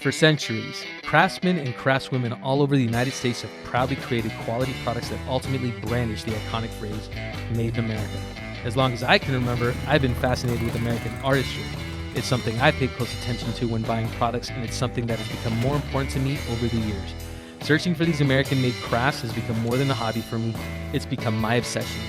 For centuries, craftsmen and craftswomen all over the United States have proudly created quality products that ultimately brandish the iconic phrase, "Made in America." As long as I can remember, I've been fascinated with American artistry. It's something I pay close attention to when buying products, and it's something that has become more important to me over the years. Searching for these American-made crafts has become more than a hobby for me. It's become my obsession.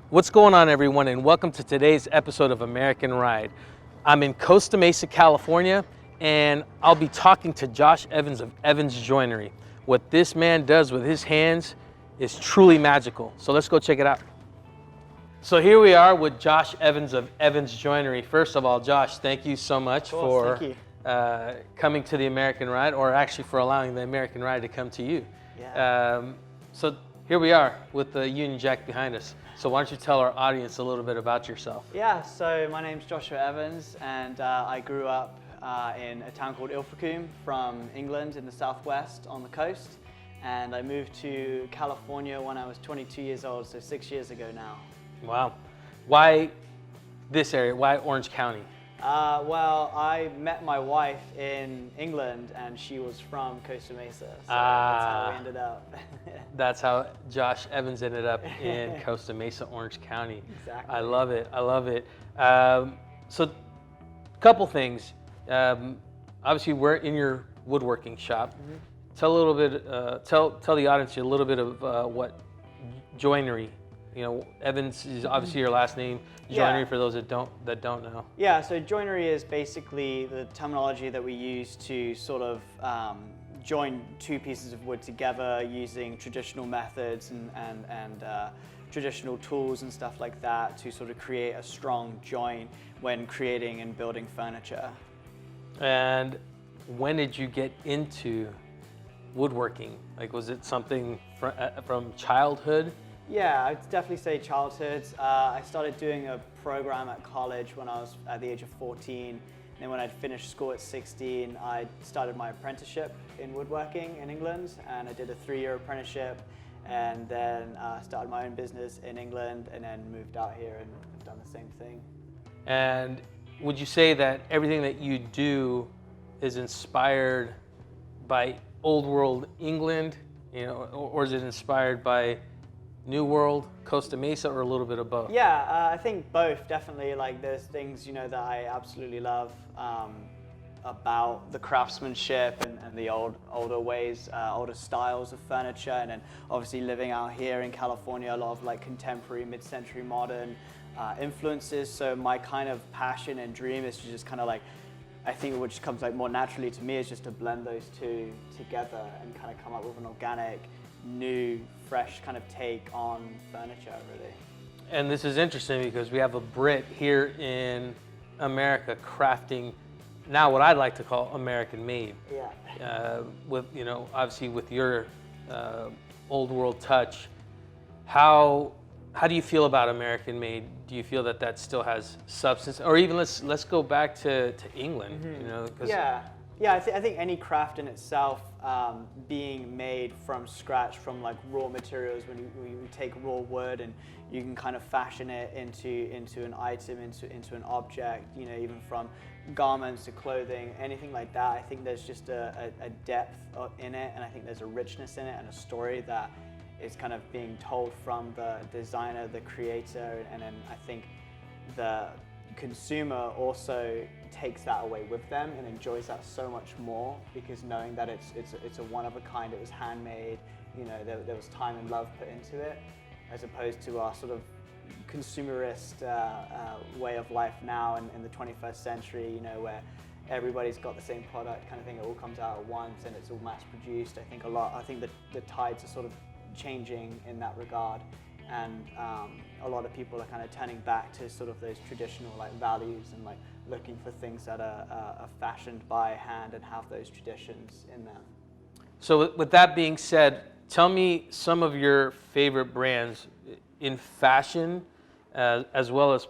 What's going on, everyone, and welcome to today's episode of American Ride. I'm in Costa Mesa, California, and I'll be talking to Josh Evans of Evans Joinery. What this man does with his hands is truly magical. So let's go check it out. So here we are with Josh Evans of Evans Joinery. First of all, Josh, thank you so much for coming to the American Ride, or actually for allowing the American Ride to come to you. Yeah. So here we are with the Union Jack behind us. So why don't you tell our audience a little bit about yourself? Yeah, so my name's Joshua Evans, and I grew up in a town called Ilfracombe from England in the southwest on the coast. And I moved to California when I was 22 years old, so 6 years ago now. Wow. Why this area? Why Orange County? Well, I met my wife in England, and she was from Costa Mesa, so that's how we ended up. That's how Josh Evans ended up in Costa Mesa, Orange County. Exactly. I love it. I love it. So, couple things. Obviously, we're in your woodworking shop. Mm-hmm. Tell a little bit. Tell the audience a little bit of what Joinery. You know, Evans is obviously your last name. Joinery, for those that don't know. Yeah, so joinery is basically the terminology that we use to sort of join two pieces of wood together using traditional methods and traditional tools and stuff like that to sort of create a strong joint when creating and building furniture. And when did you get into woodworking? Like, was it something from childhood? Yeah, I'd definitely say childhood. I started doing a program at college when I was at the age of 14. And then when I'd finished school at 16, I started my apprenticeship in woodworking in England. And I did a 3-year apprenticeship, and then started my own business in England, and then moved out here and have done the same thing. And would you say that everything that you do is inspired by Old World England, you know, or is it inspired by New World, Costa Mesa, or a little bit of both? Yeah, I think both, definitely. Like, there's things, you know, that I absolutely love about the craftsmanship and the older ways, older styles of furniture, and then obviously living out here in California, a lot of like contemporary, mid-century modern influences. So my kind of passion and dream is to just kind of like, I think what just comes like more naturally to me is just to blend those two together and kind of come up with an organic, new, fresh kind of take on furniture, really. And this is interesting because we have a Brit here in America crafting now what I'd like to call American made. Yeah. With, you know, obviously with your old world touch. How do you feel about American made? Do you feel that still has substance? Or even let's go back to England, mm-hmm. You know? Yeah, I think any craft in itself, being made from scratch, from like raw materials, when you take raw wood and you can kind of fashion it into an item, into an object, you know, even from garments to clothing, anything like that. I think there's just a depth in it, and I think there's a richness in it and a story that is kind of being told from the designer, the creator, and then I think the consumer also takes that away with them and enjoys that so much more, because knowing that it's a one of a kind, it was handmade, you know, there was time and love put into it, as opposed to our sort of consumerist way of life now in the 21st century, you know, where everybody's got the same product kind of thing, it all comes out at once and it's all mass produced. I think the tides are sort of changing in that regard. And a lot of people are kind of turning back to sort of those traditional like values and like looking for things that are fashioned by hand and have those traditions in them. So with that being said, tell me some of your favorite brands in fashion as well as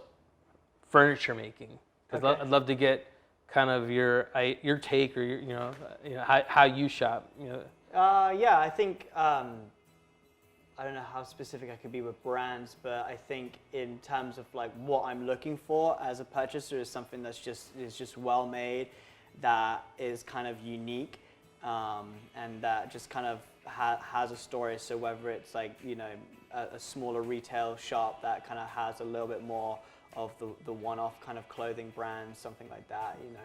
furniture making. Because I'd love to get kind of your take or your, how you shop. Yeah, I think, I don't know how specific I could be with brands, but I think in terms of like what I'm looking for as a purchaser is something that's just well made, that is kind of unique, and that just kind of has a story. So whether it's like, you know, a smaller retail shop that kind of has a little bit more of the one-off kind of clothing brand, something like that, you know,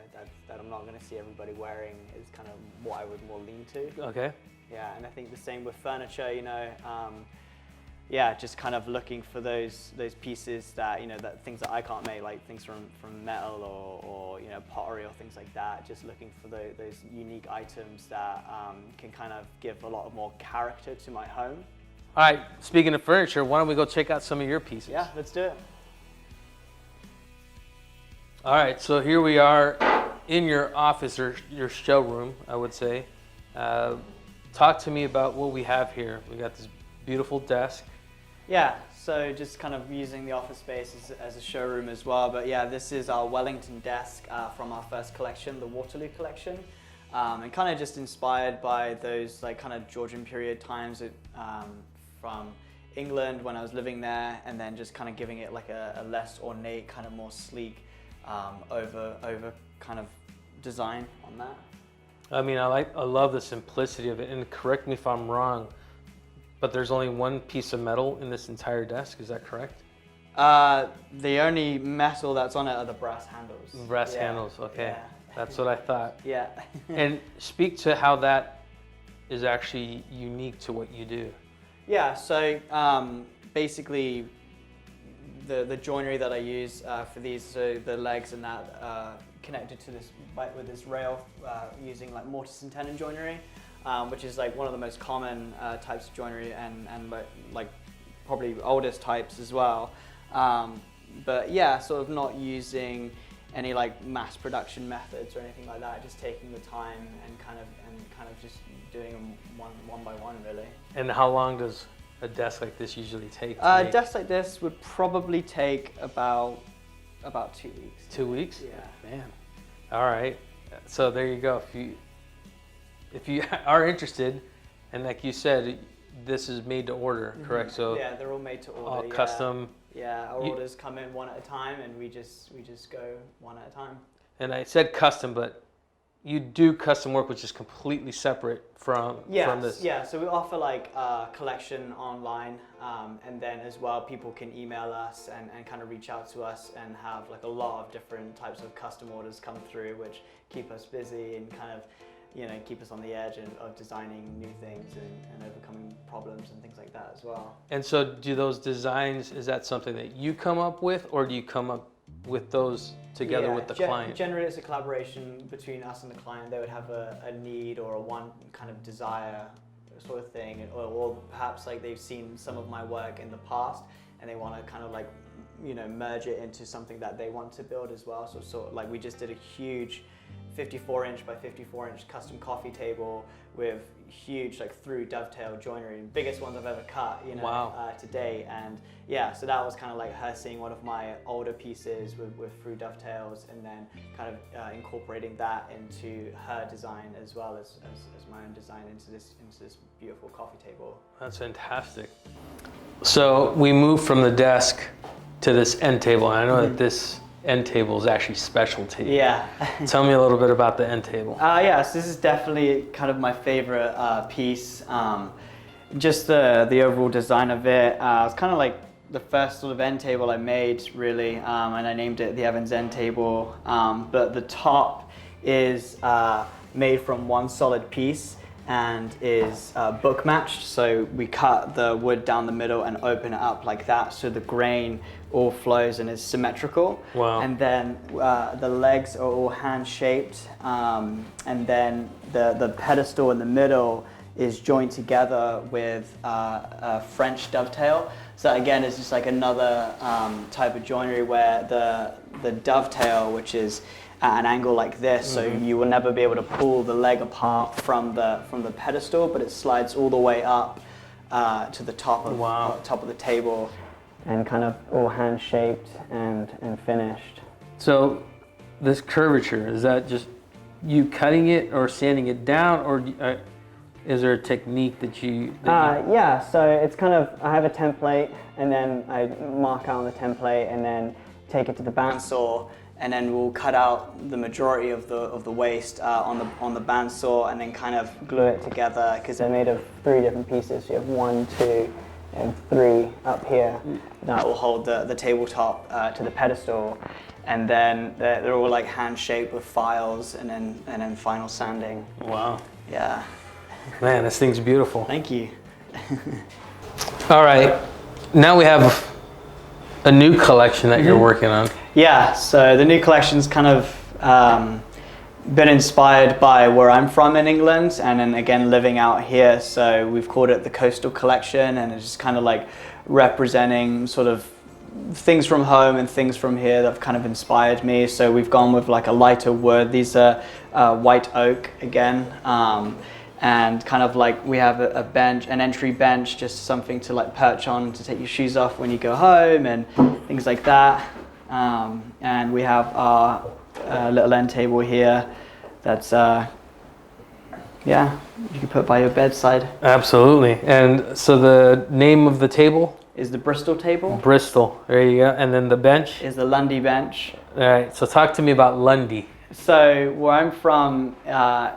that I'm not going to see everybody wearing, is kind of what I would more lean to. Okay. Yeah, and I think the same with furniture, you know, yeah, just kind of looking for those pieces that, you know, that things that I can't make, like things from metal or you know, pottery or things like that. Just looking for those unique items that can kind of give a lot of more character to my home. All right, speaking of furniture, why don't we go check out some of your pieces? Yeah, let's do it. All right, so here we are in your office, or your showroom, I would say. Talk to me about what we have here. We got this beautiful desk. Yeah, so just kind of using the office space as a showroom as well. But yeah, this is our Wellington desk from our first collection, the Waterloo collection. And kind of just inspired by those like kind of Georgian period times from England when I was living there, and then just kind of giving it like a less ornate, kind of more sleek, over kind of design on that. I mean, I love the simplicity of it, and correct me if I'm wrong, but there's only one piece of metal in this entire desk, is that correct? The only metal that's on it are the brass handles. Brass handles, okay. Yeah. That's what I thought. Yeah. And speak to how that is actually unique to what you do. Yeah, so basically the joinery that I use for these, so the legs and that connected to this with this rail using like mortise and tenon joinery, which is like one of the most common types of joinery and like probably oldest types as well. But yeah, sort of not using any like mass production methods or anything like that, just taking the time and kind of just doing them one by one, really. And how long does a desk like this usually take? A desk like this would probably take about 2 weeks. 2 weeks? Yeah. Man. All right. So there you go. If you are interested, and like you said, this is made to order, correct? So yeah, they're all made to order. all custom. Yeah, our orders come in one at a time, and we just go one at a time. And I said custom, but you do custom work, which is completely separate from this. Yeah, so we offer like a collection online, and then as well people can email us and kind of reach out to us and have like a lot of different types of custom orders come through, which keep us busy and kind of, you know, keep us on the edge of designing new things and overcoming problems and things like that as well. And so do those designs, is that something that you come up with, or do you come up with those together with the client? Generally it's a collaboration between us and the client. They would have a need or a one kind of desire sort of thing, or perhaps like they've seen some of my work in the past and they want to kind of like, you know, merge it into something that they want to build as well. So sort of like we just did a huge 54-inch by 54-inch custom coffee table with huge like through dovetail joinery, biggest ones I've ever cut, you know. Wow. To date. And yeah, so that was kind of like her seeing one of my older pieces with through dovetails, and then kind of incorporating that into her design as well as my own design into this beautiful coffee table. That's fantastic. So we moved from the desk to this end table, and I know that this end table is actually special to you. Yeah. Tell me a little bit about the end table. Yeah, so this is definitely kind of my favorite piece. Just the overall design of it. It's kind of like the first sort of end table I made, really, and I named it the Evans End Table. But the top is made from one solid piece and is book matched. So we cut the wood down the middle and open it up like that, so the grain all flows and is symmetrical. Wow. And then the legs are all hand shaped, and then the pedestal in the middle is joined together with a French dovetail. So again, it's just like another type of joinery where the dovetail, which is at an angle like this, so you will never be able to pull the leg apart from the pedestal, but it slides all the way up to the top of the table, and kind of all hand shaped and finished. So this curvature, is that just you cutting it or sanding it down, or Is there a technique that you? Yeah, so it's kind of, I have a template, and then I mark out on the template, and then take it to the bandsaw, and then we'll cut out the majority of the waste on the bandsaw, and then kind of glue it together, because they're made of 3 different pieces. So you have 1, 2, and 3 up here that will hold the tabletop to the pedestal, and then they're all like hand shaped with files, and then final sanding. Wow. Yeah. Man, this thing's beautiful. Thank you. All right, now we have a new collection that you're working on. Yeah, so the new collection's kind of been inspired by where I'm from in England, and then again living out here. So we've called it the Coastal Collection, and it's just kind of like representing sort of things from home and things from here that have kind of inspired me. So we've gone with like a lighter wood. These are white oak again. And kind of like we have a bench, an entry bench, just something to like perch on to take your shoes off when you go home and things like that. And we have our little end table here that's, yeah, you can put by your bedside. Absolutely. And so the name of the table? Is the Bristol table. Bristol, there you go. And then the bench? Is the Lundy bench. All right, so talk to me about Lundy. So where I'm from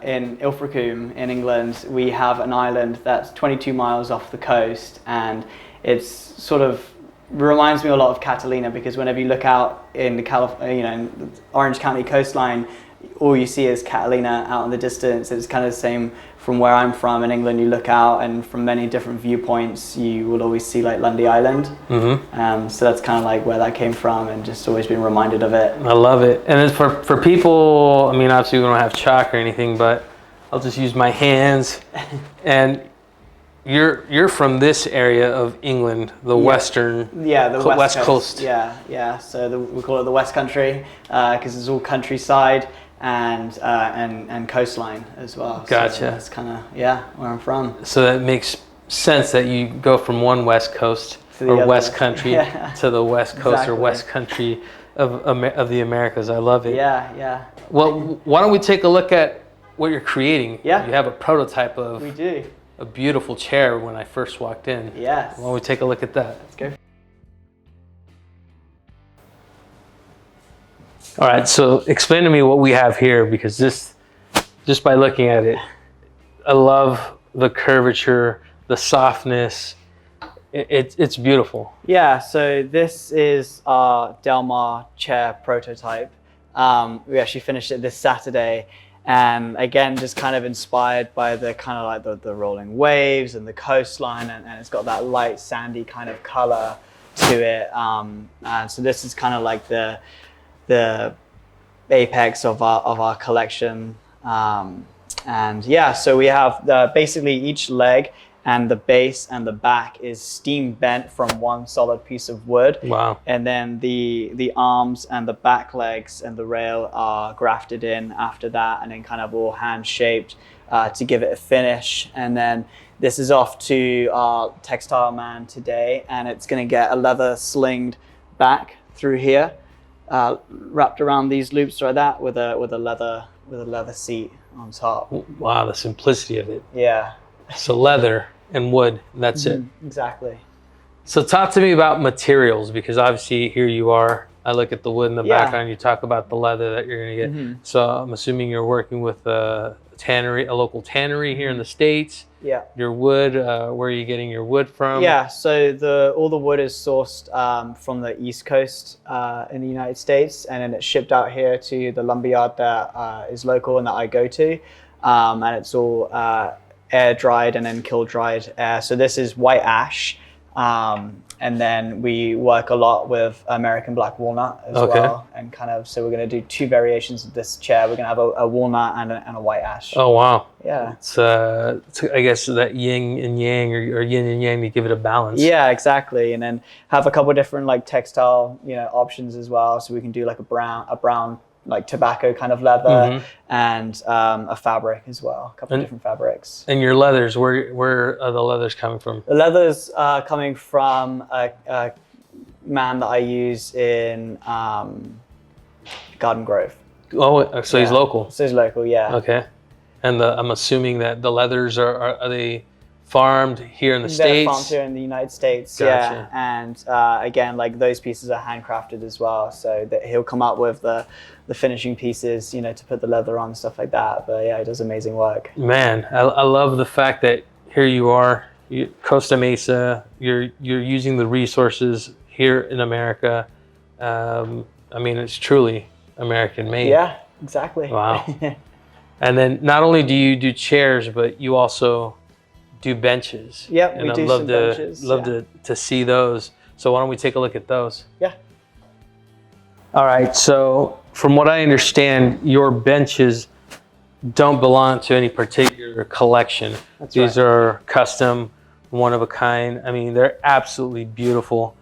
in Ilfracombe in England, we have an island that's 22 miles off the coast, and it's sort of reminds me a lot of Catalina, because whenever you look out in the Orange County coastline, all you see is Catalina out in the distance. It's kind of the same from where I'm from in England. You look out, and from many different viewpoints, you will always see like Lundy Island. Mm-hmm. So that's kind of like where that came from, and just always been reminded of it. I love it. And then for people, I mean, obviously we don't have chalk or anything, but I'll just use my hands. And you're from this area of England, the western, the west coast. Yeah. So we call it the West Country because it's all countryside and coastline as well. Gotcha. So that's kind of where I'm from. So that makes sense that you go from one West Coast or West Country to the West Coast or West Country of the Americas. I love it. Yeah. Well, why don't we take a look at what you're creating? Yeah. You have a prototype of. We do. A beautiful chair when I first walked in. Yes. Why don't we take a look at that? Let's go. All right, so explain to me what we have here, because this, just by looking at it, I love the curvature, the softness. It's beautiful. Yeah, so this is our Delmar chair prototype. We actually finished it this Saturday. And again, just kind of inspired by the kind of like the rolling waves and the coastline, and it's got that light sandy kind of color to it. And so this is kind of like the apex of our collection. And yeah, so we have basically each leg and the base and the back is steam bent from one solid piece of wood. Wow. And then the arms and the back legs and the rail are grafted in after that, and then kind of all hand shaped to give it a finish. And then this is off to our textile man today, and it's going to get a leather slinged back through here, wrapped around these loops like that with a leather seat on top. Wow, the simplicity of it. Yeah. So leather and wood, that's it. Exactly. So talk to me about materials, because obviously here you are. I look at the wood in the background. You talk about the leather that you're going to get. So I'm assuming you're working with a local tannery here in the States. Yeah. Your wood, where are you getting your wood from? Yeah, so all the wood is sourced from the East Coast in the United States, and then it's shipped out here to the lumberyard that is local and that I go to, and it's all air dried and then kiln dried. So this is white ash, and then we work a lot with American black walnut as well, and kind of, so we're going to do 2 variations of this chair. We're going to have a walnut and a white ash. Oh wow. Yeah. It's I guess that yin and yang, or yin and yang, to give it a balance. Yeah, exactly. And then have a couple different like textile options as well. So we can do like a brown like tobacco kind of leather, and a fabric as well, a couple of different fabrics. And your leathers, where are the leathers coming from? The leathers are coming from a man that I use in Garden Grove. Oh, so he's local. So he's local, yeah. Okay. And I'm assuming that the leathers are they farmed here in the They're States? farmed here in the United States. Gotcha. Yeah, and again, like those pieces are handcrafted as well. So that he'll come up with the finishing pieces, you know, to put the leather on and stuff like that. But yeah, he does amazing work. Man, I love the fact that here you are, Costa Mesa. You're using the resources here in America. I mean, it's truly American made. Yeah, exactly. Wow. And then not only do you do chairs, but you also do benches. Yep, and we do some benches. Love to see those. So why don't we take a look at those? Yeah. All right. So from what I understand, your benches don't belong to any particular collection. That's These right. are custom, one of a kind. I mean, they're absolutely beautiful.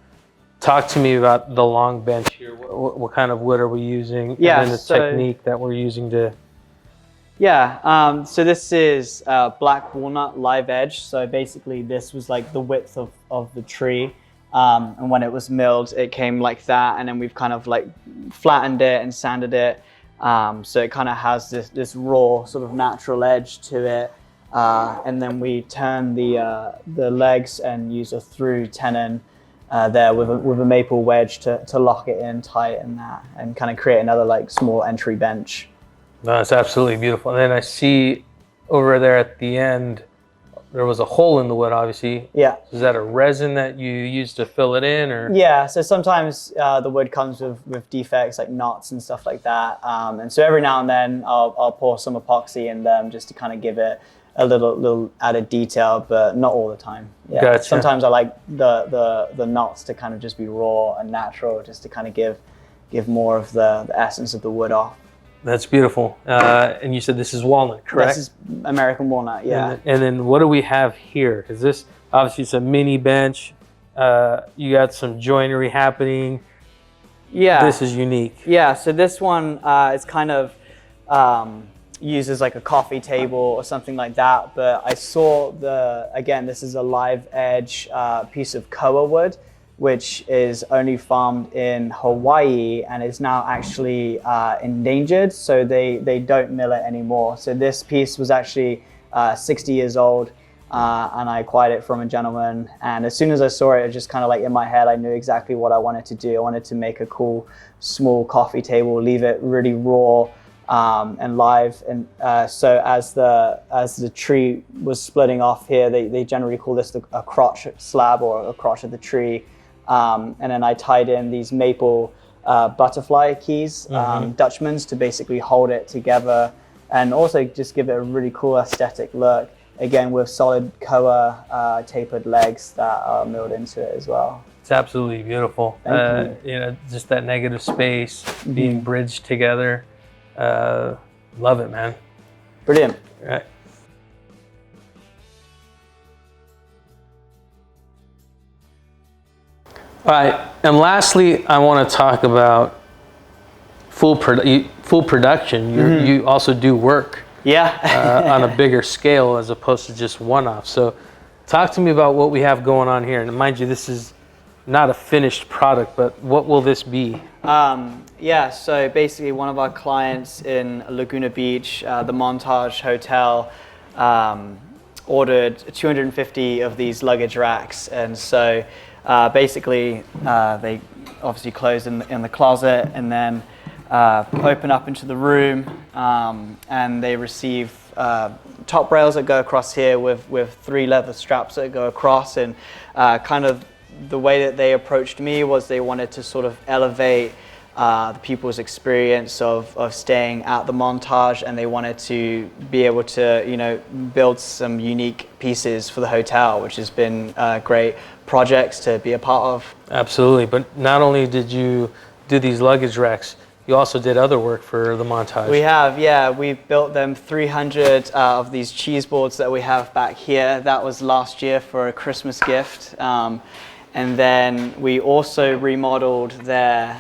Talk to me about the long bench here. What kind of wood are we using? Yeah, And then the technique that we're using to... Yeah, so this is black walnut live edge. So basically this was like the width of the tree. And when it was milled, it came like that. And then we've kind of like flattened it and sanded it. So it kind of has this raw sort of natural edge to it. And then we turn the legs and use a through tenon there with a maple wedge to lock it in tight and that, and kind of create another like small entry bench. No, it's absolutely beautiful. And then I see over there at the end, there was a hole in the wood, obviously. Yeah. Is that a resin that you use to fill it in, or? Yeah, so sometimes the wood comes with defects like knots and stuff like that. And so every now and then I'll pour some epoxy in them just to kind of give it a little added detail, but not all the time. Yeah. Gotcha. Sometimes I like the knots to kind of just be raw and natural, just to kind of give more of the essence of the wood off. That's beautiful. And you said this is walnut, correct? This is American walnut, yeah. And then what do we have here? Because this, obviously, it's a mini bench. You got some joinery happening. Yeah. This is unique. Yeah, so this one is kind of used as like a coffee table or something like that. But I saw again, this is a live edge piece of koa wood, which is only farmed in Hawaii and is now actually endangered. So they don't mill it anymore. So this piece was actually 60 years old. And I acquired it from a gentleman. And as soon as I saw it, it just kind of like in my head, I knew exactly what I wanted to do. I wanted to make a cool, small coffee table, leave it really raw and live. And so as the tree was splitting off here, they generally call this a crotch slab or a crotch of the tree. And then I tied in these maple butterfly keys, Dutchmans, to basically hold it together and also just give it a really cool aesthetic look. Again, with solid koa tapered legs that are milled into it as well. It's absolutely beautiful. Thank you. You know, just that negative space being bridged together. Love it, man. Brilliant. Right. All right, and lastly, I want to talk about full production. You also do work. Yeah. On a bigger scale as opposed to just one-off. So talk to me about what we have going on here. And mind you, this is not a finished product, but what will this be? Yeah, so basically one of our clients in Laguna Beach, the Montage Hotel, ordered 250 of these luggage racks. And so basically they obviously close in the closet and then open up into the room, and they receive top rails that go across here with 3 leather straps that go across. And kind of the way that they approached me was they wanted to sort of elevate the people's experience of staying at the Montage, and they wanted to be able to, you know, build some unique pieces for the hotel, which has been great projects to be a part of. Absolutely, but not only did you do these luggage racks, you also did other work for the Montage. We have, yeah. We've built them 300 of these cheese boards that we have back here. That was last year for a Christmas gift. And then we also remodeled their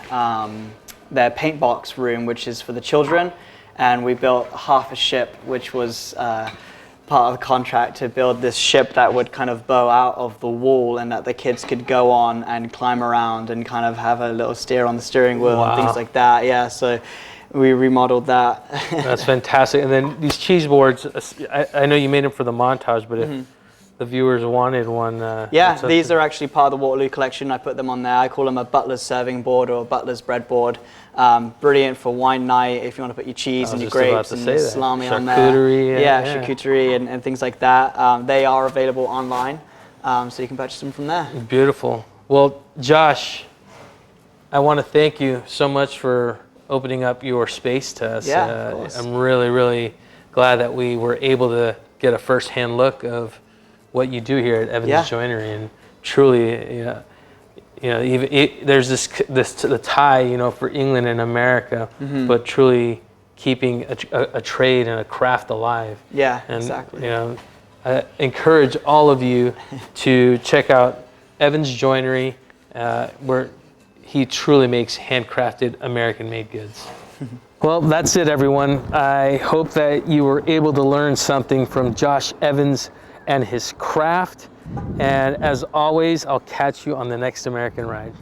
paint box room, which is for the children. And we built half a ship, which was part of the contract, to build this ship that would kind of bow out of the wall and that the kids could go on and climb around and kind of have a little steer on the steering wheel. Wow. And things like that. Yeah, so we remodeled that. That's fantastic. And then these cheese boards, I know you made them for the montage, but if the viewers wanted one. Yeah, these are actually part of the Waterloo collection. I put them on there. I call them a butler's serving board or a butler's bread board. Brilliant for wine night if you want to put your cheese and your grapes and your salami on there. Charcuterie. Yeah, charcuterie and things like that. They are available online, so you can purchase them from there. Beautiful. Well, Josh, I want to thank you so much for opening up your space to us. Yeah, of course. I'm really, really glad that we were able to get a first-hand look of what you do here at Evans Joinery, and truly, there's the tie, for England and America, but truly keeping a trade and a craft alive. Yeah, and, exactly. I encourage all of you to check out Evans Joinery, where he truly makes handcrafted American-made goods. Well, that's it, everyone. I hope that you were able to learn something from Josh Evans and his craft. And as always, I'll catch you on the next American Ride.